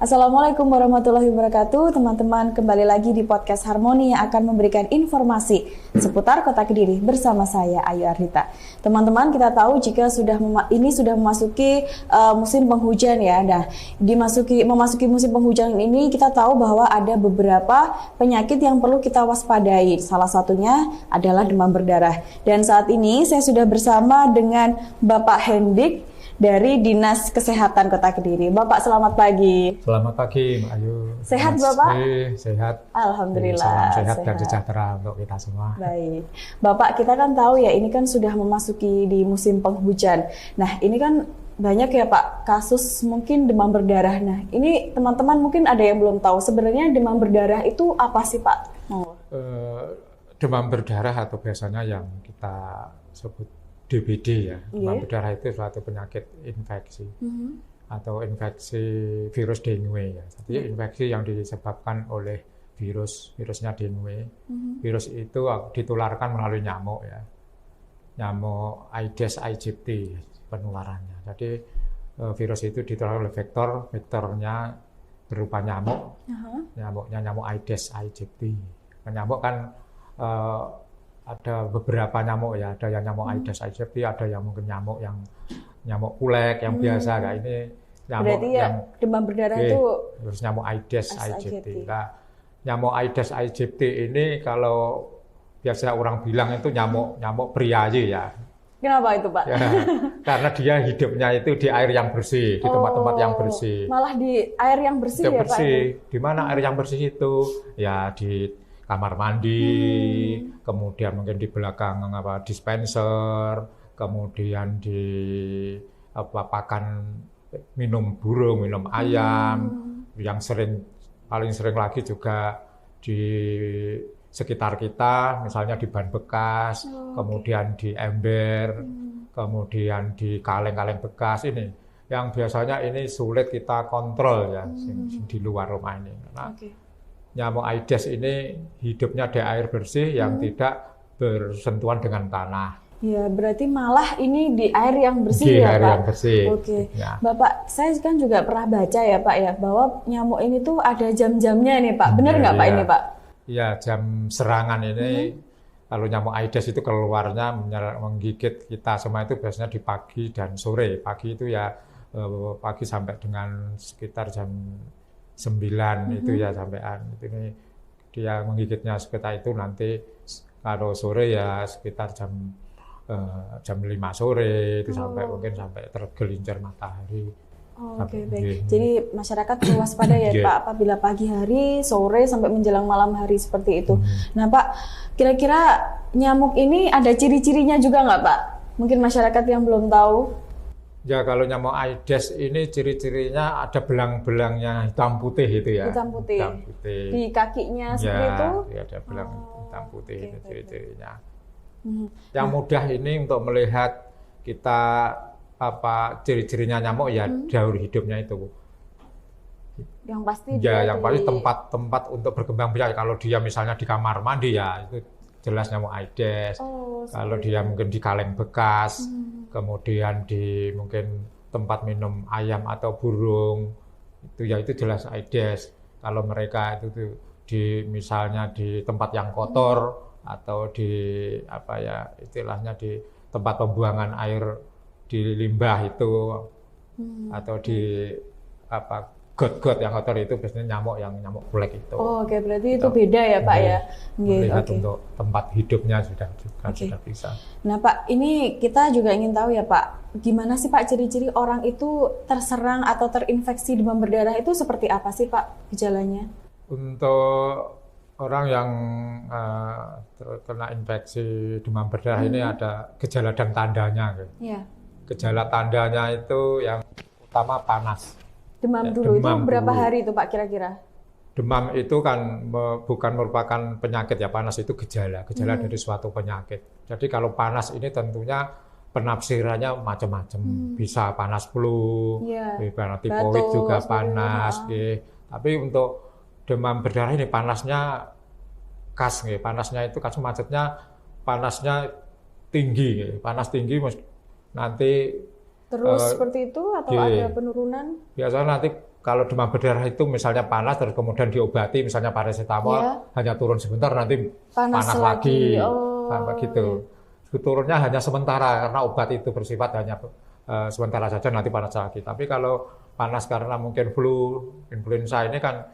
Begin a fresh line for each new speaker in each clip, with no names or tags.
Assalamualaikum warahmatullahi wabarakatuh. Teman-teman, kembali lagi di podcast Harmoni yang akan memberikan informasi seputar Kota Kediri bersama saya Ayu Ardita. Teman-teman, kita tahu jika sudah memasuki musim penghujan ya. Nah, memasuki musim penghujan ini kita tahu bahwa ada beberapa penyakit yang perlu kita waspadai. Salah satunya adalah demam berdarah. Dan saat ini saya sudah bersama dengan Bapak Hendik dari Dinas Kesehatan Kota Kediri. Bapak, selamat pagi.
Selamat pagi, Mbak Ayu.
Sehat, Bapak?
Sehat.
Alhamdulillah.
Salam sehat dan sejahtera untuk kita semua.
Baik. Bapak, kita kan tahu ya, ini kan sudah memasuki di musim penghujan. Nah, ini kan banyak ya Pak, kasus mungkin demam berdarah. Nah, ini teman-teman mungkin ada yang belum tahu, sebenarnya demam berdarah itu apa sih Pak?
Demam berdarah atau biasanya yang kita sebut DBD ya, demam berdarah itu suatu penyakit infeksi atau infeksi virus dengue ya. Jadi infeksi yang disebabkan oleh virusnya dengue. Virus itu ditularkan melalui nyamuk ya, nyamuk Aedes aegypti penularannya. Jadi virus itu ditularkan oleh vektornya berupa nyamuk, nyamuknya nyamuk Aedes aegypti. Nyamuk kan ada beberapa nyamuk ya, ada yang nyamuk Aedes aegypti, ada yang mungkin nyamuk kulek yang biasa kayak ini nyamuk.
Berarti ya yang demam berdarah itu
terus nyamuk Aedes aegypti. Nah, nyamuk Aedes aegypti ini kalau biasa orang bilang itu nyamuk priayi ya.
Kenapa itu Pak?
Ya, karena dia hidupnya itu di air yang bersih, di tempat-tempat yang bersih.
Malah di air yang bersih ya
bersih.
Pak?
Di mana air yang bersih itu? Ya di kamar mandi, kemudian mungkin di belakang dispenser, kemudian di pakan minum burung, minum ayam, yang paling sering lagi juga di sekitar kita, misalnya di ban bekas, kemudian di ember, kemudian di kaleng-kaleng bekas ini, yang biasanya ini sulit kita kontrol ya di luar rumah ini. Karena nyamuk Aedes ini hidupnya di air bersih yang tidak bersentuhan dengan tanah.
Ya, berarti malah ini di air yang bersih
di
ya
air
Pak?
Yang bersih.
Oke.
Ya.
Bapak, saya kan juga pernah baca ya Pak ya, bahwa nyamuk ini tuh ada jam-jamnya nih Pak. Benar nggak Pak ini Pak?
Iya, jam serangan ini kalau nyamuk Aedes itu keluarnya menggigit kita semua itu biasanya di pagi dan sore. Pagi itu ya pagi sampai dengan sekitar jam 9 itu ya sampean itu ini dia menggigitnya sekitar itu, nanti kalau sore ya sekitar jam 5 sore itu mungkin sampai tergelincir matahari.
Oke, baik. Jadi masyarakat perlu waspada ya Pak, apabila pagi hari, sore sampai menjelang malam hari seperti itu. Nah Pak, kira-kira nyamuk ini ada ciri-cirinya juga nggak Pak? Mungkin masyarakat yang belum tahu.
Ya, kalau nyamuk Aedes ini ciri-cirinya ada belang-belangnya hitam putih itu ya.
Hitam putih. Di kakinya seperti itu? Ya,
ada belang hitam putih itu ciri-cirinya. Yang mudah ini untuk melihat kita ciri-cirinya nyamuk ya daur hidupnya itu.
Yang pasti
ya, yang pasti tempat untuk berkembang biak. Kalau dia misalnya di kamar mandi ya itu jelas nyamuk Aedes. Kalau dia mungkin di kaleng bekas, kemudian di mungkin tempat minum ayam atau burung, itu jelas Aedes. Kalau mereka itu misalnya di tempat yang kotor atau di istilahnya di tempat pembuangan air di limbah itu atau di got-got yang kotor itu biasanya nyamuk kulek itu.
Oke, berarti itu beda ya Pak ya.
Melihat untuk tempat hidupnya sudah bisa.
Nah Pak, ini kita juga ingin tahu ya Pak, gimana sih Pak ciri-ciri orang itu terserang atau terinfeksi demam berdarah itu seperti apa sih Pak gejalanya?
Untuk orang yang terkena infeksi demam berdarah ini ada gejala dan tandanya. Gejala tandanya itu yang utama panas.
Demam dulu itu berapa hari itu Pak kira-kira?
Demam itu kan bukan merupakan penyakit ya, panas itu gejala dari suatu penyakit. Jadi kalau panas ini tentunya penafsirannya macam-macam. Bisa panas flu, panas tifoid juga panas. Tapi untuk demam berdarah ini panasnya khas, panasnya itu khas, maksudnya panasnya tinggi, panas tinggi nanti
terus seperti itu atau ada penurunan?
Biasanya nanti kalau demam berdarah itu misalnya panas terus kemudian diobati misalnya paracetamol hanya turun sebentar nanti panas lagi. Sampai gitu. Turunnya hanya sementara karena obat itu bersifat hanya sementara saja nanti panas lagi. Tapi kalau panas karena mungkin flu, influenza ini kan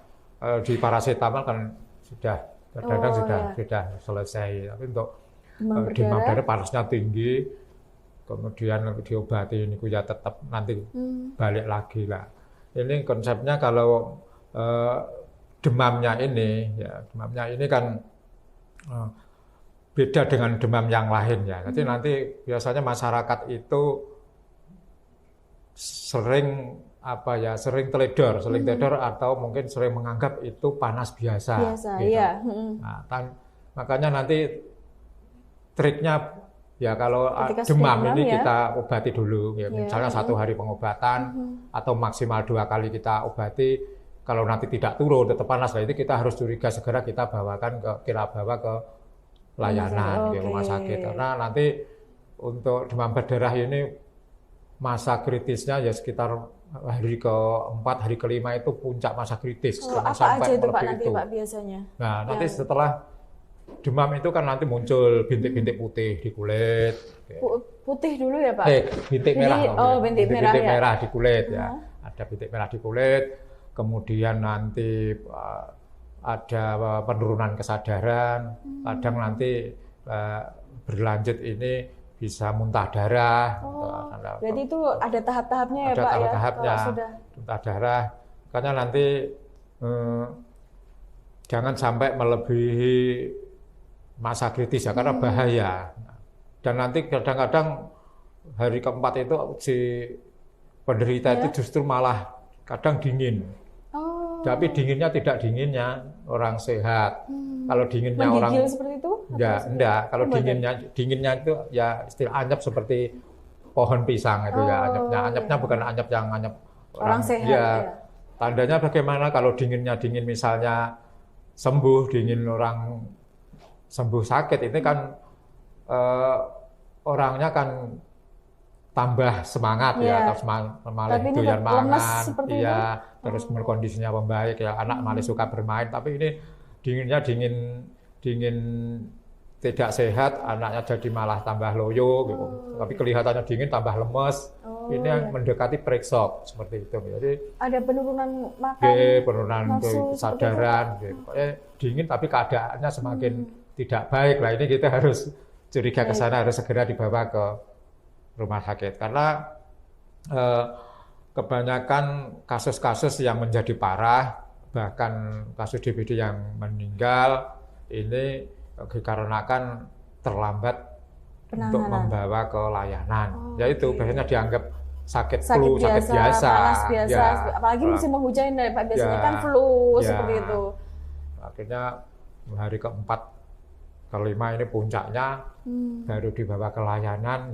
di paracetamol kan sudah kadang sudah selesai. Tapi untuk demam berdarah panasnya tinggi, kemudian diobati ini ya tetap nanti balik lagi lah. Ini konsepnya kalau demamnya ini kan beda dengan demam yang lain ya. Jadi nanti biasanya masyarakat itu sering teledor atau mungkin sering menganggap itu panas biasa. Gitu.
Iya.
Nah, makanya nanti triknya ya kalau demam ini kita obati dulu, ya misalnya 1 hari pengobatan atau maksimal 2 kali kita obati. Kalau nanti tidak turun, tetap panas, lah itu kita harus curiga segera kita bawa ke layanan di rumah sakit. Karena nanti untuk demam berdarah ini masa kritisnya ya sekitar hari ke-4, hari ke-5 itu puncak masa kritis.
Apa aja itu Pak nanti Pak biasanya?
Nah nanti setelah demam itu kan nanti muncul bintik-bintik putih di kulit.
Putih dulu ya Pak?
Bintik merah.
Bintik
merah di kulit ya. Ada bintik merah di kulit. Kemudian nanti ada penurunan kesadaran. Kadang nanti berlanjut ini bisa muntah darah.
Berarti itu ada tahap-tahapnya ya Pak?
Ada tahap-tahapnya. Muntah darah. Karena nanti jangan sampai melebihi masa kritis ya, karena bahaya. Dan nanti kadang-kadang hari ke-4 itu si penderita itu justru malah kadang dingin. Tapi dinginnya tidak dinginnya orang sehat. Kalau dinginnya
menggigil seperti itu?
Enggak. Kalau dinginnya itu ya istilah anyep seperti pohon pisang itu ya anyepnya. Anyepnya bukan anyep yang anyep
orang sehat.
Ya. Tandanya bagaimana kalau dinginnya dingin misalnya sembuh, dingin orang sembuh sakit, ini kan orangnya kan tambah semangat ya, atau malah doyan mangan, terus kondisinya membaik ya, anak malah suka bermain. Tapi ini dinginnya dingin tidak sehat, anaknya jadi malah tambah loyo gitu. Tapi kelihatannya dingin tambah lemes. Ini yang mendekati break-shock seperti itu. Jadi
ada penurunan makan,
penurunan kesadaran, gitu. Dingin tapi keadaannya semakin tidak baik. Lah ini kita harus curiga ke sana, harus segera dibawa ke rumah sakit karena kebanyakan kasus-kasus yang menjadi parah, bahkan kasus DBD yang meninggal ini dikarenakan terlambat untuk membawa ke layanan. Yaitu biasanya dianggap sakit flu, sakit biasa.
Panas biasa. Ya, apalagi musim penghujan ya Pak, biasanya kan flu seperti itu.
Akhirnya hari ke-4, ke-5 ini puncaknya baru dibawa ke layanan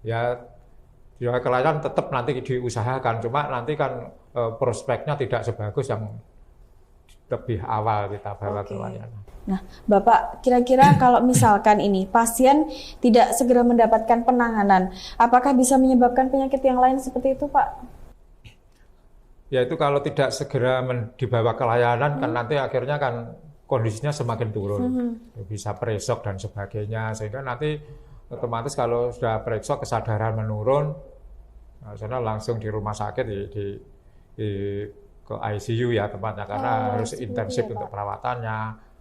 ya ke layanan tetap nanti diusahakan, cuma nanti kan prospeknya tidak sebagus yang lebih awal kita bawa ke layanan.
Nah, Bapak, kira-kira kalau misalkan ini pasien tidak segera mendapatkan penanganan, apakah bisa menyebabkan penyakit yang lain seperti itu, Pak?
Ya itu kalau tidak segera dibawa ke layanan kan nanti akhirnya kan kondisinya semakin turun, bisa presok dan sebagainya, sehingga nanti otomatis kalau sudah presok kesadaran menurun, sana langsung di rumah sakit ke ICU ya tempatnya karena harus intensif untuk perawatannya.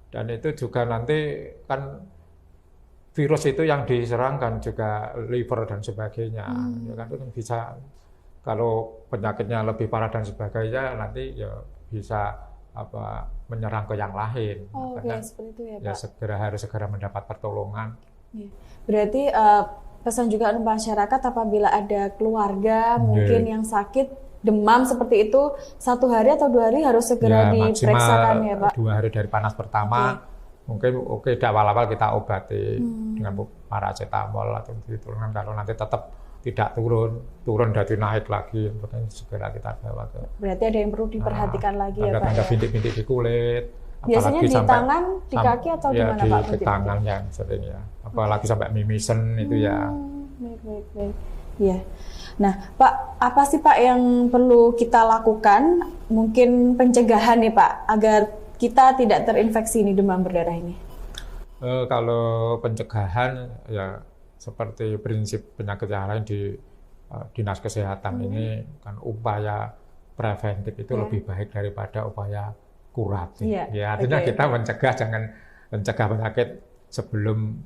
Dan itu juga nanti kan virus itu yang diserang kan juga liver dan sebagainya. Ya kan itu bisa kalau penyakitnya lebih parah dan sebagainya nanti ya bisa menyerang ke yang lain. Makanya
seperti itu ya Pak.
Harus segera mendapat pertolongan.
Berarti pesan juga untuk masyarakat apabila ada keluarga mungkin yang sakit demam seperti itu 1 hari atau 2 hari harus segera diperiksakan ya Pak. 2
hari dari panas pertama mungkin di awal-awal kita obati dengan paracetamol atau diturunkan. Kalau nanti tetap tidak turun dari naik lagi, makanya segera kita bawa ke.
Berarti ada yang perlu diperhatikan lagi ya Pak.
Ada bintik-bintik di kulit.
Biasanya di tangan, di kaki atau di mana Pak?
Di tangan yang sering ya. Apalagi sampai mimisen itu ya.
Baik. Iya. Nah, Pak, apa sih Pak yang perlu kita lakukan? Mungkin pencegahan nih Pak, agar kita tidak terinfeksi ini demam berdarah ini.
Kalau pencegahan ya seperti prinsip penyakit yang lain di Dinas Kesehatan ini kan upaya preventif itu lebih baik daripada upaya kuratif. Ya, artinya kita jangan mencegah penyakit sebelum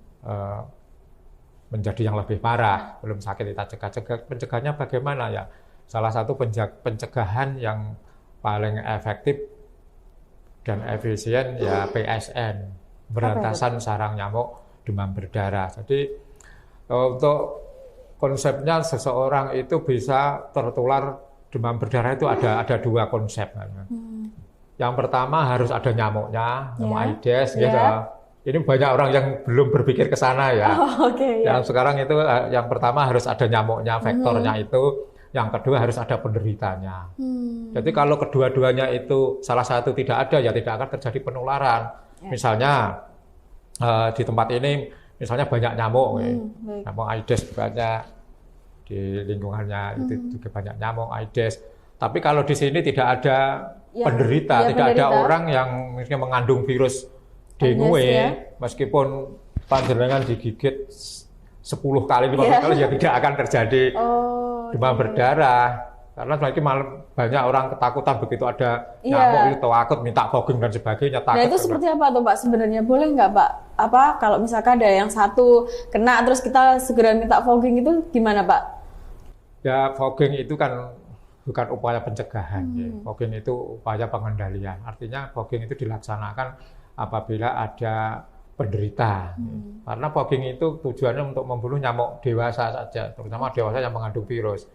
menjadi yang lebih parah, belum sakit kita cegah. Pencegahnya bagaimana ya? Salah satu pencegahan yang paling efektif dan efisien ya PSN, berantasan sarang nyamuk demam berdarah. Jadi untuk konsepnya seseorang itu bisa tertular demam berdarah itu ada dua konsep. Yang pertama harus ada nyamuknya, nyamuk Aedes gitu. Ini banyak orang yang belum berpikir ke sana ya. Yang sekarang itu yang pertama harus ada nyamuknya, vektornya itu. Yang kedua harus ada penderitanya. Jadi kalau kedua-duanya itu salah satu tidak ada ya tidak akan terjadi penularan. Misalnya di tempat ini misalnya banyak nyamuk, nyamuk Aedes banyak di lingkungannya itu juga banyak nyamuk Aedes. Tapi kalau di sini tidak ada penderita, tidak ada orang yang misalnya mengandung virus dengue, meskipun panjenengan digigit 10 kali, 15 kali ya tidak akan terjadi demam berdarah. Karena lagi banyak orang ketakutan begitu ada nyamuk itu takut minta fogging dan sebagainya.
Nah itu seperti apa tuh Pak sebenarnya? Boleh nggak Pak? Apa kalau misalkan ada yang satu kena terus kita segera minta fogging itu gimana Pak?
Ya fogging itu kan bukan upaya pencegahan. Fogging itu upaya pengendalian. Artinya fogging itu dilaksanakan apabila ada penderita. Karena fogging itu tujuannya untuk membunuh nyamuk dewasa saja, terutama dewasa yang mengandung virus.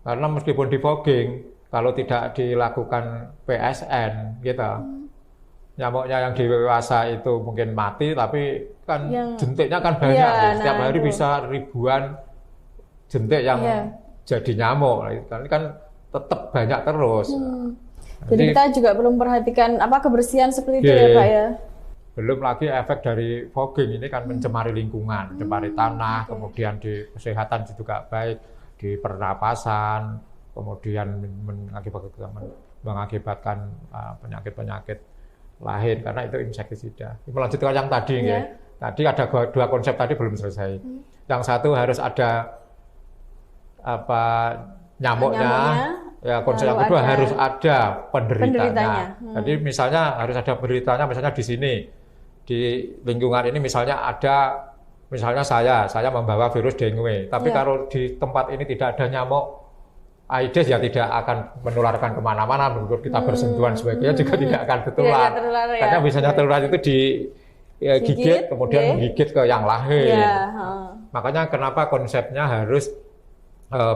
Karena meskipun di fogging, kalau tidak dilakukan PSN, gitu, nyamuknya yang dewasa itu mungkin mati, tapi kan jentiknya kan banyak. Setiap hari bisa ribuan jentik yang jadi nyamuk. Kan tetap banyak terus.
Jadi kita juga belum perhatikan kebersihan seperti itu ya Pak ya.
Belum lagi efek dari fogging ini kan mencemari lingkungan, mencemari tanah, kemudian di kesehatan juga baik, di pernapasan, kemudian mengakibatkan penyakit-penyakit lain karena itu insektisida. Melanjutkan yang tadi ya. Tadi ada dua konsep tadi belum selesai. Yang satu harus ada nyamuknya. Ya, konsep yang kedua harus ada penderitanya. Jadi misalnya harus ada penderitanya, misalnya di sini, di lingkungan ini misalnya saya membawa virus dengue. Tapi kalau di tempat ini tidak ada nyamuk Aedes ya tidak akan menularkan kemana-mana. Menurut kita bersentuhan sebagainya juga tidak akan tertular. Karena biasanya tertular itu digigit, kemudian menggigit ke yang lain. Makanya kenapa konsepnya harus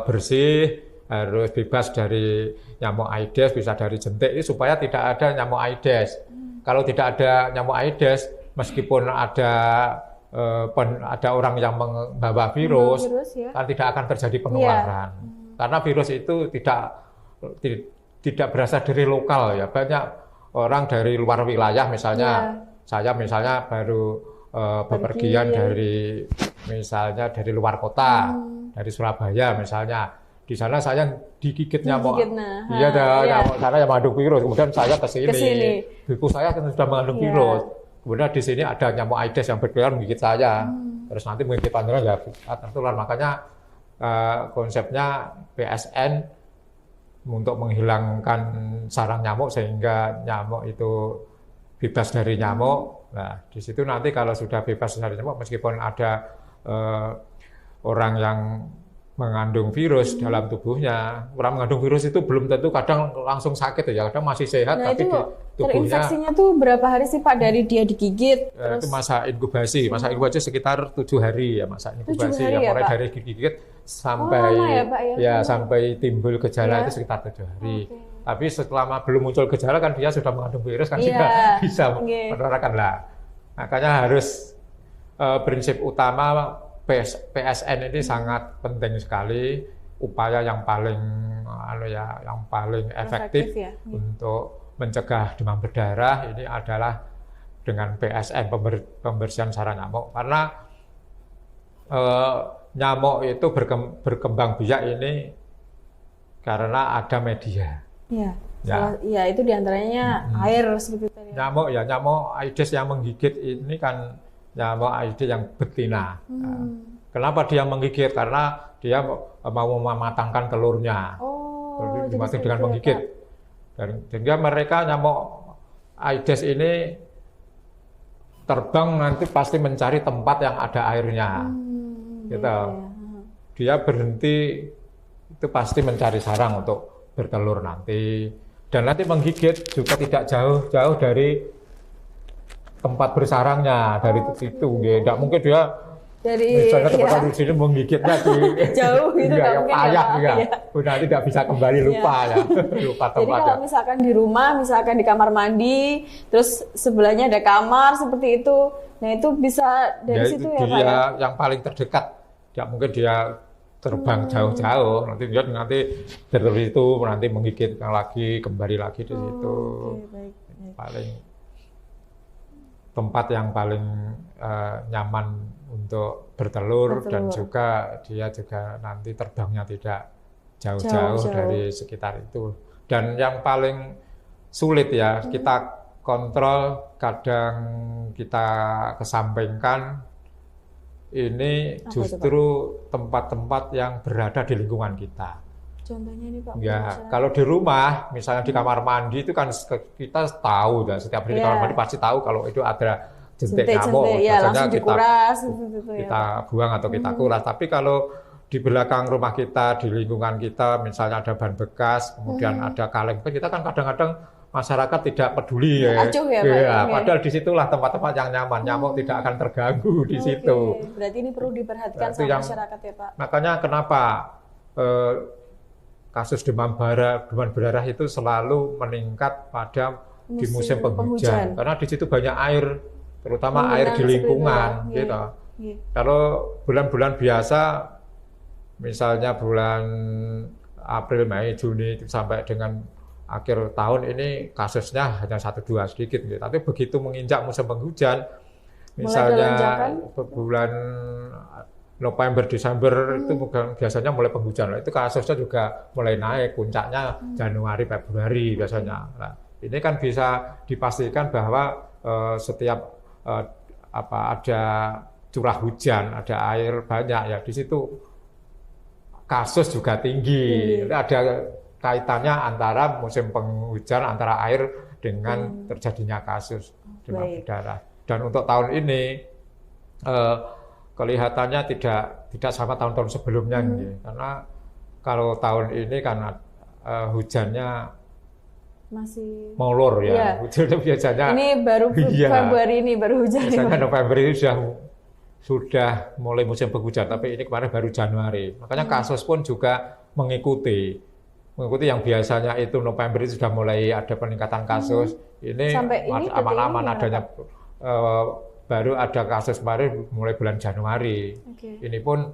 bersih, harus bebas dari nyamuk Aedes, bisa dari jentik, ini supaya tidak ada nyamuk Aedes. Kalau tidak ada nyamuk Aedes, meskipun ada orang yang membawa virus, kan tidak akan terjadi penularan. Karena virus itu tidak berasal dari lokal ya. Banyak orang dari luar wilayah, misalnya saya baru bepergian dari luar kota, dari Surabaya misalnya. Di sana saya digigit nyamuk. Nyamuk sana yang mengandung virus. Kemudian saya ke sini. Ibu saya kan sudah mengandung virus. Kemudian di sini ada nyamuk Aedes yang berkeliaran menggigit saya. Terus nanti menggigit panjenengan ya tertular. Makanya konsepnya PSN untuk menghilangkan sarang nyamuk sehingga nyamuk itu bebas dari nyamuk. Nah, di situ nanti kalau sudah bebas dari nyamuk, meskipun ada orang yang mengandung virus dalam tubuhnya. Orang mengandung virus itu belum tentu kadang langsung sakit ya, kadang masih sehat tapi
itu
tubuhnya.
Terinfeksinya tuh berapa hari sih Pak dari dia digigit?
Itu masa inkubasi sekitar 7 hari ya masa inkubasi ya, mulai dari digigit sampai sampai timbul gejala itu sekitar 7 hari. Tapi selama belum muncul gejala kan dia sudah mengandung virus kan tidak bisa menularkan lah. Makanya harus prinsip utama PSN ini sangat penting sekali, upaya yang paling efektif untuk mencegah demam berdarah ini adalah dengan PSN, pembersihan sarang nyamuk. Karena nyamuk itu berkembang biak ini karena ada media.
Iya. Ya itu diantaranya air seperti tadi.
Nyamuk Aedes yang menggigit ini kan nyamuk Aedes yang betina. Nah, kenapa dia menggigit? Karena dia mau mematangkan telurnya. Dimaksud dengan menggigit. Sehingga mereka nyamuk Aedes ini terbang nanti pasti mencari tempat yang ada airnya. Gitu. Dia berhenti itu pasti mencari sarang untuk bertelur nanti. Dan nanti menggigit juga tidak jauh-jauh dari tempat bersarangnya, dari situ. Tidak mungkin dia misalnya tempat di sini menggigitnya di
jauh gitu,
ya, payah ya. Nanti tidak bisa kembali, lupa ya. Lupa tempatnya.
Jadi kalau misalkan di rumah, misalkan di kamar mandi, terus sebelahnya ada kamar seperti itu, nah itu bisa dari situ ya Pak ya?
Yang paling terdekat, tidak mungkin dia terbang jauh-jauh, nanti dari situ nanti menggigit lagi, kembali lagi di situ.
Baik.
Paling tempat yang paling nyaman untuk bertelur dan juga dia juga nanti terbangnya tidak jauh-jauh dari sekitar itu. Dan yang paling sulit ya kita kontrol, kadang kita kesampingkan. Ini justru tempat-tempat yang berada di lingkungan kita.
Contohnya nih Pak.
Ya, kalau di rumah, misalnya di kamar mandi itu kan kita tahu, setiap hari di kamar mandi pasti tahu kalau itu ada jentik nyamuk, biasanya kita buang atau kita kuras. Tapi kalau di belakang rumah kita, di lingkungan kita, misalnya ada ban bekas, kemudian ada kaleng, kita kan kadang-kadang masyarakat tidak peduli ya.
Acuh ya, Pak.
Ya, padahal disitulah tempat-tempat yang nyaman, nyamuk tidak akan terganggu di situ.
Berarti ini perlu diperhatikan sama masyarakat ya Pak.
Makanya kenapa kasus demam berdarah itu selalu meningkat pada di musim penghujan. Karena di situ banyak air, terutama air di lingkungan, gitu. Kalau bulan-bulan biasa, misalnya bulan April, Mei, Juni sampai dengan akhir tahun ini kasusnya hanya 1-2 sedikit, gitu. Tapi begitu menginjak musim penghujan, misalnya bulan November, Desember itu biasanya mulai penghujan. Itu kasusnya juga mulai naik, puncaknya Januari, Februari biasanya. Nah, ini kan bisa dipastikan bahwa setiap ada curah hujan, ada air banyak ya di situ kasus juga tinggi. Ada kaitannya antara musim penghujan, antara air dengan terjadinya kasus demam berdarah. Dan untuk tahun ini kelihatannya tidak sama tahun-tahun sebelumnya, karena kalau tahun ini kan hujannya
masih
molor ya. Hujannya biasanya
ini baru Februari ini baru hujan.
Biasanya November ini sudah mulai musim penghujan, tapi ini kemarin baru Januari. Makanya kasus pun juga mengikuti yang biasanya itu November itu sudah mulai ada peningkatan kasus. Ini aman-aman adanya baru ada kasus kemarin mulai bulan Januari. Ini pun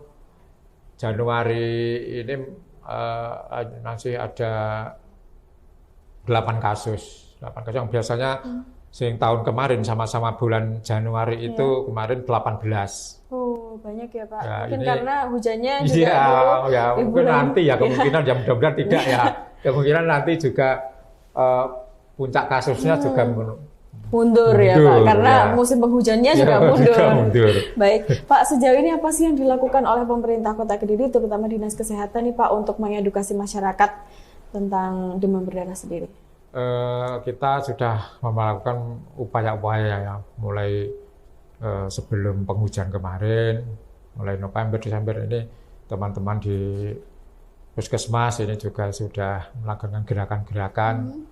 Januari ini masih ada 8 kasus. 8 kasus yang biasanya tahun kemarin sama-sama bulan Januari itu kemarin 18.
Oh, banyak ya Pak.
Ya,
mungkin
ini,
karena hujannya juga
mungkin nanti ya kemungkinan ya mudah-mudahan tidak ya. Kemungkinan nanti juga puncak kasusnya juga
mundur ya Pak, karena musim penghujannya juga mundur. Baik, Pak, sejauh ini apa sih yang dilakukan oleh pemerintah Kota Kediri, terutama Dinas Kesehatan nih Pak, untuk mengedukasi masyarakat tentang demam berdarah sendiri?
Kita sudah melakukan upaya-upaya ya, mulai sebelum penghujan kemarin, mulai November, Desember ini teman-teman di Puskesmas ini juga sudah melakukan gerakan-gerakan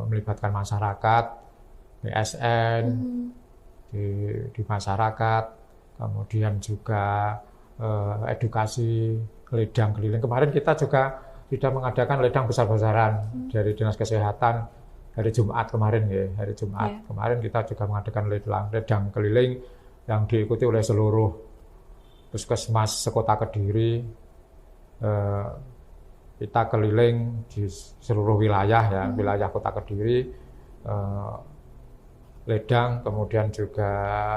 melibatkan masyarakat, BSN di masyarakat, kemudian juga edukasi ledang keliling. Kemarin kita juga sudah mengadakan ledang besar-besaran dari Dinas Kesehatan hari Jumat kemarin ya, hari Jumat kemarin kita juga mengadakan ledang keliling yang diikuti oleh seluruh puskesmas sekota Kediri. Kita keliling di seluruh wilayah ya, wilayah Kota Kediri, ledang, kemudian juga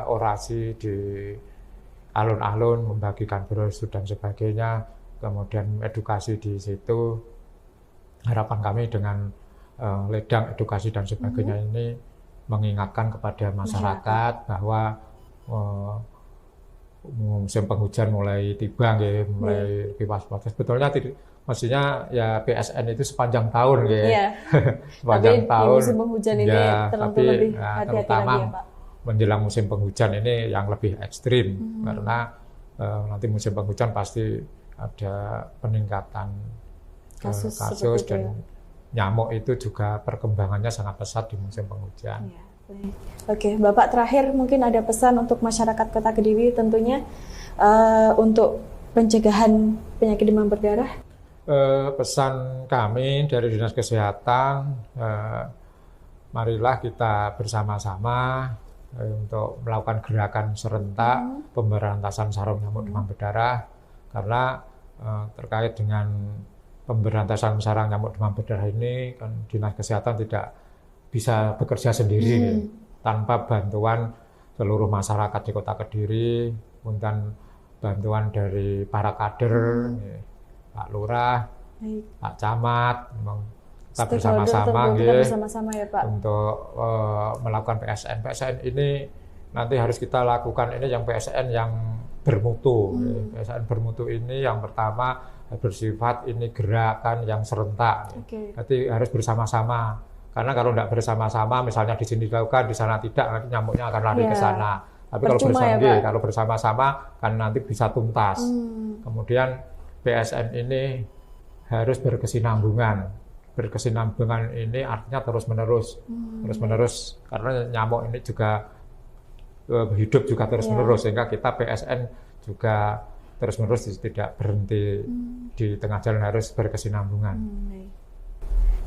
orasi di alun-alun membagikan brosur dan sebagainya, kemudian edukasi di situ. Harapan kami dengan ledang edukasi dan sebagainya ini mengingatkan kepada masyarakat bahwa musim penghujan mulai tiba, mulai lebih waspada. Sebetulnya mestinya ya PSN itu sepanjang tahun, sepanjang
tapi
tahun.
Di musim penghujan ini tentu lebih hati-hati lagi ya Pak.
Menjelang musim penghujan ini yang lebih ekstrim, karena nanti musim penghujan pasti ada peningkatan kasus dan nyamuk itu juga perkembangannya sangat pesat di musim penghujan.
Ya. Oke, Bapak terakhir mungkin ada pesan untuk masyarakat Kota Kediri tentunya untuk pencegahan penyakit demam berdarah.
Pesan kami dari Dinas Kesehatan, marilah kita bersama-sama untuk melakukan gerakan serentak pemberantasan sarang nyamuk demam berdarah, karena terkait dengan pemberantasan sarang nyamuk demam berdarah ini kan Dinas Kesehatan tidak bisa bekerja sendiri tanpa bantuan seluruh masyarakat di Kota Kediri, dan bantuan dari para kader, Pak Lurah, Pak Camat, kita bersama-sama
ya Pak,
untuk melakukan PSN. PSN ini nanti harus kita lakukan ini yang PSN yang bermutu. PSN bermutu ini yang pertama bersifat ini gerakan yang serentak. Jadi harus bersama-sama. Karena kalau tidak bersama-sama, misalnya di sini dilakukan, di sana tidak, nanti nyamuknya akan lari ke sana. Tapi kalau bersama-sama kan nanti bisa tuntas. Kemudian PSN ini harus berkesinambungan. Berkesinambungan ini artinya terus-menerus. Terus-menerus, karena nyamuk ini juga hidup juga terus-menerus, sehingga kita PSN juga terus-menerus tidak berhenti di tengah jalan, harus berkesinambungan.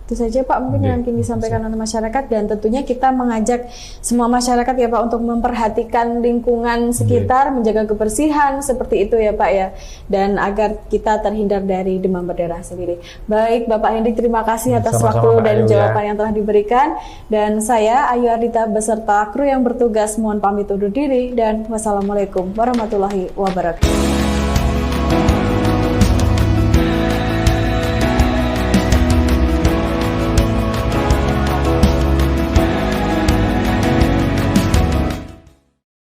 Itu saja Pak mungkin yang ingin disampaikan oleh masyarakat, dan tentunya kita mengajak semua masyarakat ya Pak untuk memperhatikan lingkungan sekitar, menjaga kebersihan seperti itu ya Pak ya, dan agar kita terhindar dari demam berdarah sendiri. Baik Bapak Hendrik, terima kasih atas waktu dan jawaban yang telah diberikan, dan saya Ayu Ardita beserta kru yang bertugas mohon pamit undur diri, dan wassalamualaikum warahmatullahi wabarakatuh.